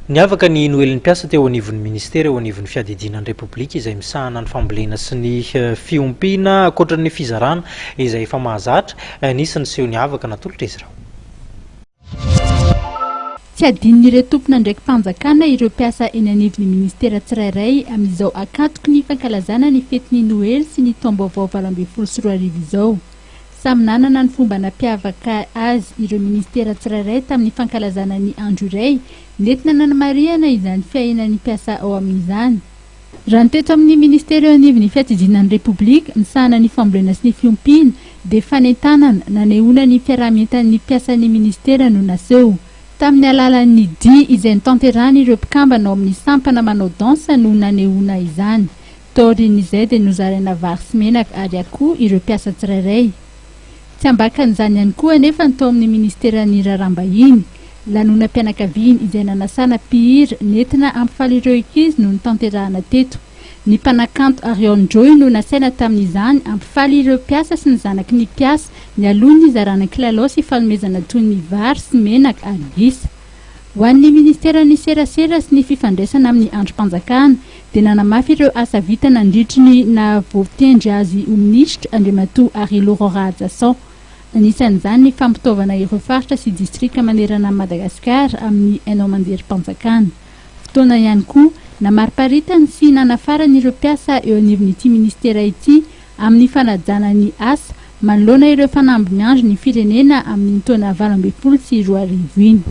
Niavaka ny noelin'ny mpiasa teo anivon'ny Ministera eo anivon'ny fiadidianan'ny repoblika izay misahana ny fambolena sy ny fiompiana.Akoatran'ny fizarana izay efa mahazatra nisy ny seho Niavaka natolotra izy ireo. Tsy adinon'ireo tompona ndraiky mpanjakana ireo mpiasa eny anivon'ny Ministera tsirairay amin'izao akatoko ny fankalazana ny fetin'ny Noely sy ny taom-baovao 2024 izao. Samy nanana ny fomba nampiavaka azy ireo ministera tsirairay tamin'ny fankalazana ny andro iray, nentina nanamariana izany fiainan'ny mpiasa ao amin'izany. Raha ny teto amin'ny Ministera eo anivon'ny fiadidianan'ny repoblika misahana ny fambolena sy ny fiompiana dia fanentanana nanehoana ny fiarahamientan'ny mpiasan'ny ministera no naseho. Tamin'ny alalan'ny dia izay nitanterahana ireo mpikambana ao amin'ny sampana manao dansa no nanehoana izany. Taorin'izay dia nozaraina vary sy menaka ary akoho ireo mpiasa tsirairay. Tsy ambakan'izany ihany koa anefa ny tao amin'ny Ministera ny raharaham-bahiny. Lanonam-pianakaviana izay nanasana mpihira nentina ampifaly ireo ankizy no nitanterahana teto. Ny mpanakanto Arion-Joy no nasaina tamin'izany ampifaly ireo mpiasa sy ny zanaky ny mpiasa ny alohan'ny izarana kilalao sy fanomezana toy ny vary sy menaka ary gisa. Ho an'ny Ministera ny serasera sy ny fifandraisana amin'ny androm-panjakana dia nanamafy ireo asa vita nandritry na voatendry azy ho minisitra Andriamatoa Laurent. Anisan'izany ny fampitaovana ireo faritra sy distrika manerana Madagasikara amin'ny hainao manjery-mpanjakana. Fotoana ihany koa namariparitany sy nanafarany ireo mpiasa eo anivon'ity Ministera ity amin'ny fanajana ny asa manoloana ireo fanamby miandry ny firenena amin'ny taona 2024 iny.